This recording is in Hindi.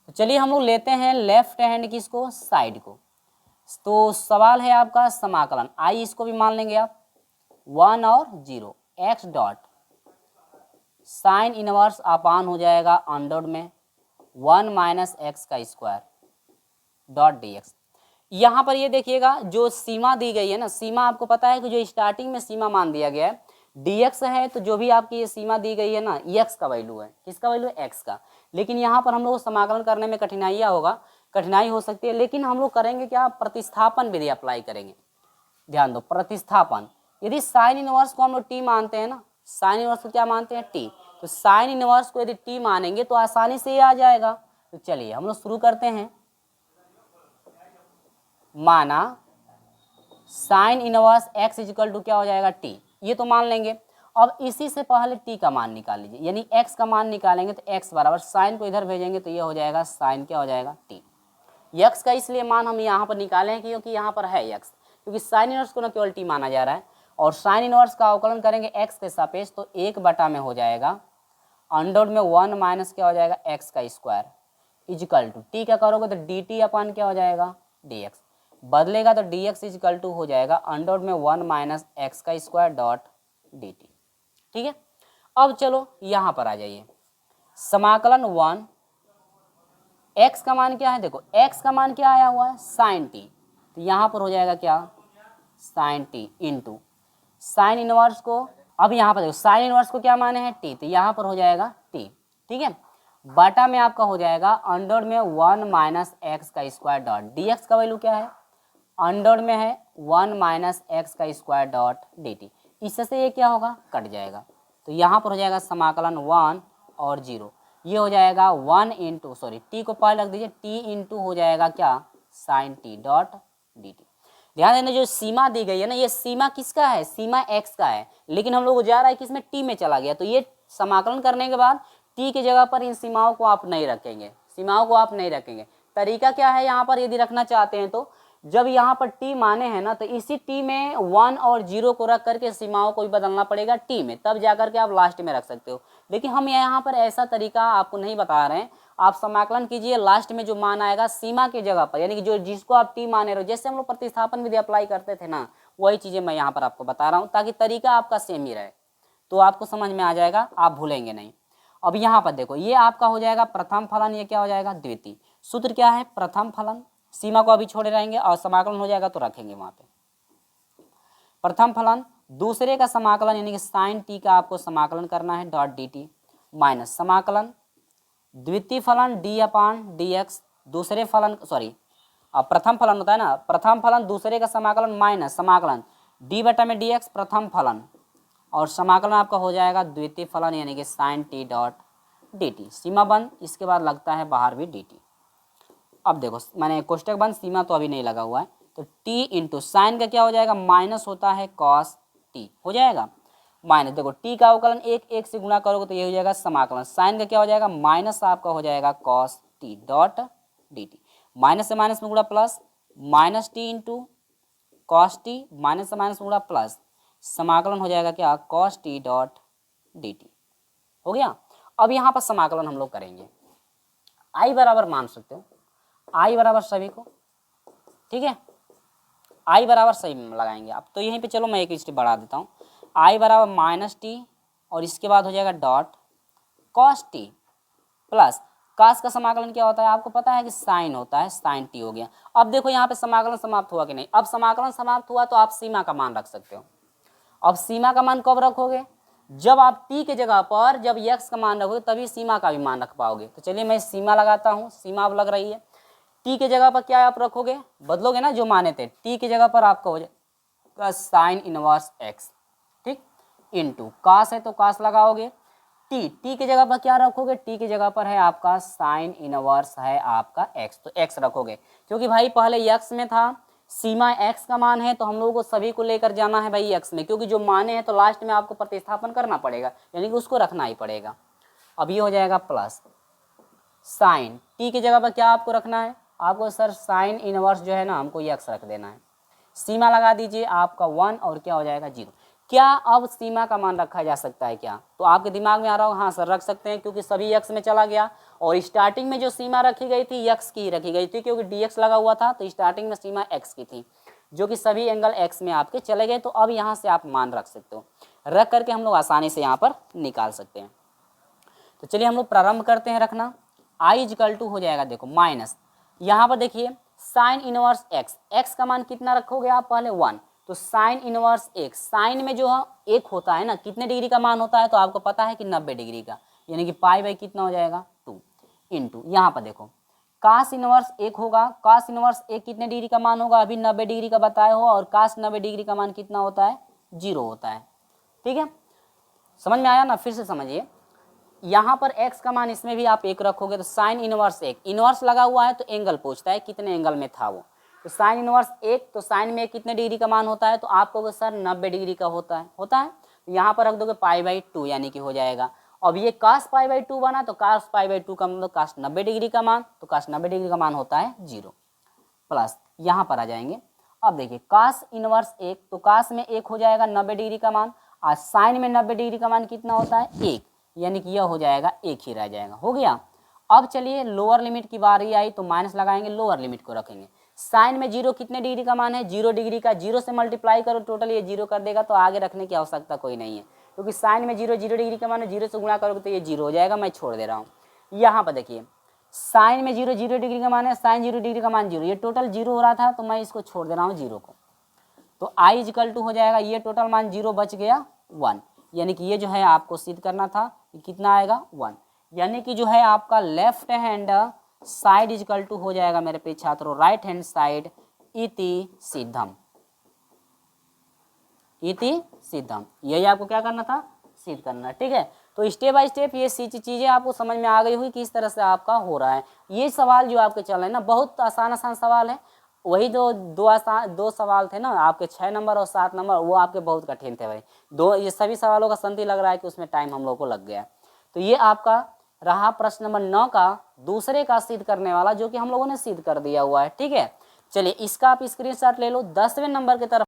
तो चलिए हम लोग लेते हैं लेफ्ट हैंड किसको, साइड को। तो सवाल है आपका समाकलन, आई इसको भी मान लेंगे आप 1 और 0, एक्स डॉट साइन इनवर्स अपान हो जाएगा अंडर में 1 माइनस एक्स का स्क्वायर डॉट डी एक्स। यहाँ पर ये देखिएगा जो सीमा दी गई है ना, सीमा आपको पता है कि जो स्टार्टिंग में सीमा मान दिया गया है dx है, तो जो भी आपकी ये सीमा दी गई है ना, x का वैल्यू है, किसका वैल्यू है, x का। लेकिन यहाँ पर हम लोग को समाकलन करने में कठिनाई हो सकती है, लेकिन हम लोग करेंगे क्या, प्रतिस्थापन विधि अप्लाई करेंगे। ध्यान दो, प्रतिस्थापन। यदि साइन इनवर्स को हम लोग t मानते हैं ना, साइन इनवर्स को क्या मानते हैं, t, तो साइन इनवर्स को यदि t मानेंगे तो आसानी से ये आ जाएगा। तो चलिए हम लोग शुरू करते हैं। माना sine inverse x equal to क्या हो जाएगा, t, ये तो मान लेंगे। अब इसी से पहले t का मान निकाल लीजिए, यानी x का मान निकालेंगे तो x बराबर साइन को इधर भेजेंगे तो ये हो जाएगा साइन क्या हो जाएगा, t। x का इसलिए मान हम यहाँ पर निकाले हैं क्योंकि यहाँ पर है x, क्योंकि साइन इनवर्स को न केवल t माना जा रहा है। और साइन इनवर्स का अवकलन करेंगे x के सापेक्ष, तो 1 में हो जाएगा अंडर में 1 माइनस क्या हो जाएगा, x का स्क्वायर इजिकल टू t क्या करोगे तो dt अपान क्या हो जाएगा, dx बदलेगा तो dx इजिकल टू हो जाएगा अंडर में 1 माइनस एक्स का स्क्वायर डॉट dt। ठीक है, अब चलो यहाँ पर आ जाइए, समाकलन 1, x का मान क्या है, देखो x का मान क्या आया हुआ है, साइन t, तो यहाँ पर हो जाएगा क्या, sine t into sine inverse को। अब यहाँ पर देखो साइन इनवर्स को क्या माने हैं, t, तो यहाँ पर हो जाएगा t। ठीक है, बाटा में आपका हो जाएगा अंडर में 1 माइनस एक्स का स्क्वायर डॉट dx का वैल्यू क्या है, अंडर में है 1 माइनस एक्स का स्क्वायर डॉट dt। इससे ये क्या होगा, कट जाएगा। तो यहाँ पर हो जाएगा समाकलन 1 और 0, ये हो जाएगा 1 इंटू, सॉरी t को पहले रख दीजिए, t इंटू हो जाएगा क्या, साइन t डॉट dt। ध्यान देना जो सीमा दी गई है ना, ये सीमा किसका है, सीमा x का है, लेकिन हम लोग जा रहा है किसमें, t में चला गया। तो ये समाकलन करने के बाद t की जगह पर इन सीमाओं को आप नहीं रखेंगे, सीमाओं को आप नहीं रखेंगे। तरीका क्या है यहाँ पर, यदि रखना चाहते हैं तो जब यहाँ पर t माने हैं ना, तो इसी t में 1 और 0 को रख करके सीमाओं को भी बदलना पड़ेगा t में, तब जाकर के आप लास्ट में रख सकते हो। लेकिन हम यहाँ पर ऐसा तरीका आपको नहीं बता रहे हैं, आप समाकलन कीजिए, लास्ट में जो मान आएगा सीमा की जगह पर, यानी कि जो जिसको आप t माने रहो, जैसे हम लोग प्रतिस्थापन विधि अप्लाई करते थे ना, वही चीज़ें मैं यहाँ पर आपको बता रहा हूँ, ताकि तरीका आपका सेम ही रहे, तो आपको समझ में आ जाएगा, आप भूलेंगे नहीं। अब यहाँ पर देखो, ये आपका हो जाएगा प्रथम फलन, ये क्या हो जाएगा, द्वितीय। सूत्र क्या है, प्रथम फलन, सीमा को अभी छोड़े रहेंगे और समाकलन हो जाएगा तो रखेंगे वहां पे। प्रथम फलन दूसरे का समाकलन यानी कि साइन t का आपको समाकलन करना है डॉट dt माइनस समाकलन द्वितीय फलन d अपान dx, दूसरे फलन सॉरी प्रथम फलन होता है ना, प्रथम फलन दूसरे का समाकलन माइनस समाकलन d बटा में dx प्रथम फलन, और समाकलन आपका हो जाएगा द्वितीय फलन यानी कि साइन t डॉट dt। सीमा बंद, इसके बाद लगता है बाहर भी dt। अब देखो मैंने कोष्टक बंद, सीमा तो अभी नहीं लगा हुआ है, तो t इंटू साइन का क्या हो जाएगा, माइनस होता है कॉस t हो जाएगा, माइनस देखो t का अवकलन एक से गुणा करोगे तो ये हो जाएगा समाकलन, साइन का क्या हो जाएगा, माइनस आपका हो जाएगा cos t dot dt, minus से माइनस में गुणा plus, minus t into cos t, minus से माइनस में गुणा प्लस, समाकलन हो जाएगा क्या, कॉस t डॉट dt हो गया। अब यहाँ पर समाकलन हम लोग करेंगे, आई बराबर मान सकते हो, आई बराबर सभी को, ठीक है, आई बराबर सही लगाएंगे आप। तो यहीं पे चलो मैं एक स्टेप बढ़ा देता हूँ, आई बराबर माइनस टी और इसके बाद हो जाएगा dot cos t plus cos का समाकलन क्या होता है आपको पता है कि साइन होता है, साइन टी हो गया। अब देखो यहाँ पे समाकलन समाप्त हुआ कि नहीं, अब समाकलन समाप्त हुआ तो आप सीमा का मान रख सकते हो। अब सीमा का मान कब रखोगे, जब आप t के जगह पर जब x का मान रखोगे तभी सीमा का भी मान रख पाओगे। तो चलिए मैं सीमा लगाता हूँ, सीमा अब लग रही है, t के जगह पर क्या आप रखोगे, बदलोगे ना जो माने थे, t की जगह पर आपका हो जाएगा साइन इनवर्स x, ठीक, इंटू कास है तो कास लगाओगे, t की जगह पर क्या रखोगे, t की जगह पर है आपका साइन इनवर्स है आपका x, तो x रखोगे क्योंकि भाई पहले x में था, सीमा x का मान है तो हम लोगों को सभी को लेकर जाना है भाई x में, क्योंकि जो माने हैं तो लास्ट में आपको प्रतिस्थापन करना पड़ेगा, यानी कि उसको रखना ही पड़ेगा। अब ये हो जाएगा प्लस साइन t की जगह पर क्या आपको रखना है, आपको सर साइन इनवर्स जो है ना हमको x रख देना है, सीमा लगा दीजिए आपका 1 और क्या हो जाएगा 0। क्या अब सीमा का मान रखा जा सकता है क्या? तो आपके दिमाग में आ रहा होगा हाँ सर रख सकते हैं, क्योंकि सभी x में चला गया और स्टार्टिंग में जो सीमा रखी गई थी x की ही रखी गई थी, क्योंकि dx लगा हुआ था तो स्टार्टिंग में सीमा x की थी, जो कि सभी एंगल x में आपके चले गए। तो अब यहाँ से आप मान रख सकते हो, रख करके हम लोग आसानी से यहाँ पर निकाल सकते हैं। तो चलिए हम लोग प्रारंभ करते हैं रखना। i इजकल टू हो जाएगा देखो माइनस, यहाँ पर देखिए साइन इनवर्स x, x का मान कितना रखोगे आप पहले 1, तो साइन इनवर्स x, साइन में जो है एक होता है ना, कितने डिग्री का मान होता है तो आपको पता है कि 90 डिग्री का, यानी कि पाई बाई कितना हो जाएगा 2 इंटू, यहाँ पर देखो कास इनवर्स एक होगा, कास इनवर्स एक कितने डिग्री का मान होगा, अभी 90 डिग्री का बताया हो, और कास 90 डिग्री का मान कितना होता है 0 होता है। ठीक है, समझ में आया ना? फिर से समझिए, यहाँ पर x का मान इसमें भी आप एक रखोगे तो साइन इनवर्स एक, इनवर्स लगा हुआ है तो एंगल पूछता है कितने एंगल में था वो, तो साइन इनवर्स एक, तो साइन में कितने डिग्री का मान होता है तो आप कहोगे सर 90 डिग्री का होता है, तो यहाँ पर रख दोगे पाई बाई 2 यानी कि हो जाएगा। अब ये कास पाई बाई 2 बना तो कास पाई बाई 2 का मतलब कास 90 डिग्री का मान, तो कास 90 डिग्री का मान होता है 0 प्लस, यहाँ पर आ जाएंगे। अब देखिए कास इनवर्स एक, तो कास में एक हो जाएगा 90 डिग्री का मान, और साइन में 90 डिग्री का मान कितना होता है 1, यानी कि यह हो जाएगा 1 ही रह जाएगा, हो गया। अब चलिए लोअर लिमिट की बारी आई तो माइनस लगाएंगे, लोअर लिमिट को रखेंगे। साइन में 0 कितने डिग्री का मान है 0 डिग्री का, 0 से मल्टीप्लाई करो टोटल ये 0 कर देगा, तो आगे रखने की आवश्यकता कोई नहीं है, क्योंकि साइन में 0 डिग्री का मान है, 0 से गुणा करोगे तो ये 0 हो जाएगा, मैं छोड़ दे रहा हूँ। यहाँ पर देखिए साइन में 0 डिग्री का मान है, साइन 0 डिग्री का मान 0, ये टोटल 0 हो रहा था तो मैं इसको छोड़ दे रहा हूँ 0 को, तो i इजकल टू हो जाएगा, ये टोटल मान 0 बच गया 1, यानी कि ये जो है आपको सिद्ध करना था कितना आएगा 1, यानी कि जो है आपका left hand side is equal to हो जाएगा मेरे पे छात्रों राइट हैंड साइड इति सिद्धम, इति सिद्धम, यही आपको क्या करना था सिद्ध करना। ठीक है, तो स्टेप बाय स्टेप ये चीज़ें आपको समझ में आ गई हुई किस तरह से आपका हो रहा है। ये सवाल जो आपके चल रहे हैं ना बहुत आसान सवाल है, वही दो सवाल थे ना आपके 6 नंबर और 7 नंबर, वो आपके बहुत कठिन थे भाई, ये सभी सवालों का संधि लग रहा है कि उसमें टाइम हम लोग को लग गया। तो ये आपका रहा प्रश्न नंबर 9 का दूसरे का सिद्ध करने वाला, जो कि हम लोगों ने सिद्ध कर दिया हुआ है। ठीक है, चलिए इसका आप स्क्रीनशॉट ले लो। 10वें नंबर की तरफ